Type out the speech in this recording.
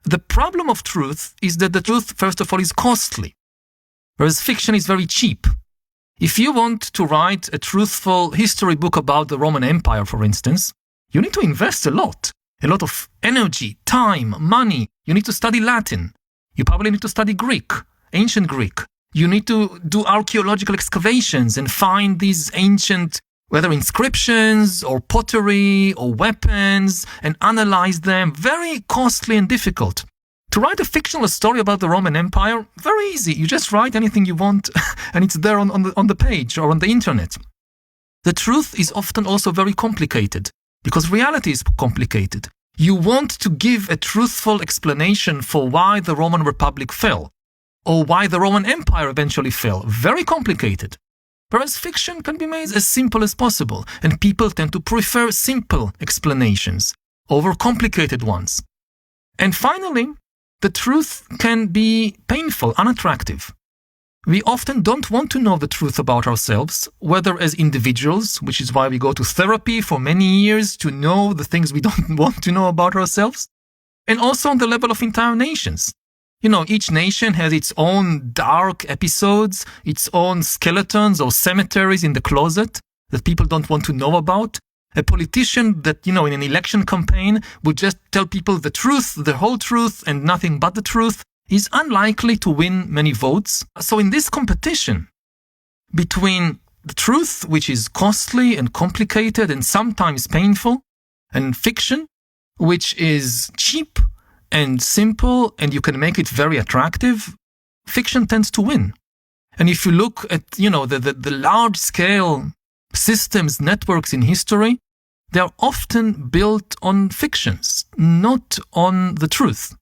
The problem of truth is that the truth, first of all, is costly, whereas fiction is very cheap. If you want to write a truthful history book about the Roman Empire, for instance, you need to invest a lot of energy, time, money. You need to study Latin. You probably need to study Greek, ancient Greek. You need to do archaeological excavations and find these ancient, whether inscriptions or pottery or weapons, and analyze them. Very costly and difficult. To write a fictional story about the Roman Empire, very easy. You just write anything you want and it's there on the page or on the internet. The truth is often also very complicated because reality is complicated. You want to give a truthful explanation for why the Roman Republic fell or why the Roman Empire eventually fell. Very complicated. Whereas fiction can be made as simple as possible, and people tend to prefer simple explanations over complicated ones. And finally, the truth can be painful, unattractive. We often don't want to know the truth about ourselves, whether as individuals, which is why we go to therapy for many years to know the things we don't want to know about ourselves, and also on the level of entire nations. You know, each nation has its own dark episodes, its own skeletons or cemeteries in the closet that people don't want to know about. A politician that, in an election campaign would just tell people the truth, the whole truth, and nothing but the truth, is unlikely to win many votes. So in this competition between the truth, which is costly and complicated and sometimes painful, and fiction, which is cheap and simple, and you can make it very attractive, fiction tends to win. And if you look at, the large-scale systems, networks in history, they are often built on fictions, not on the truth.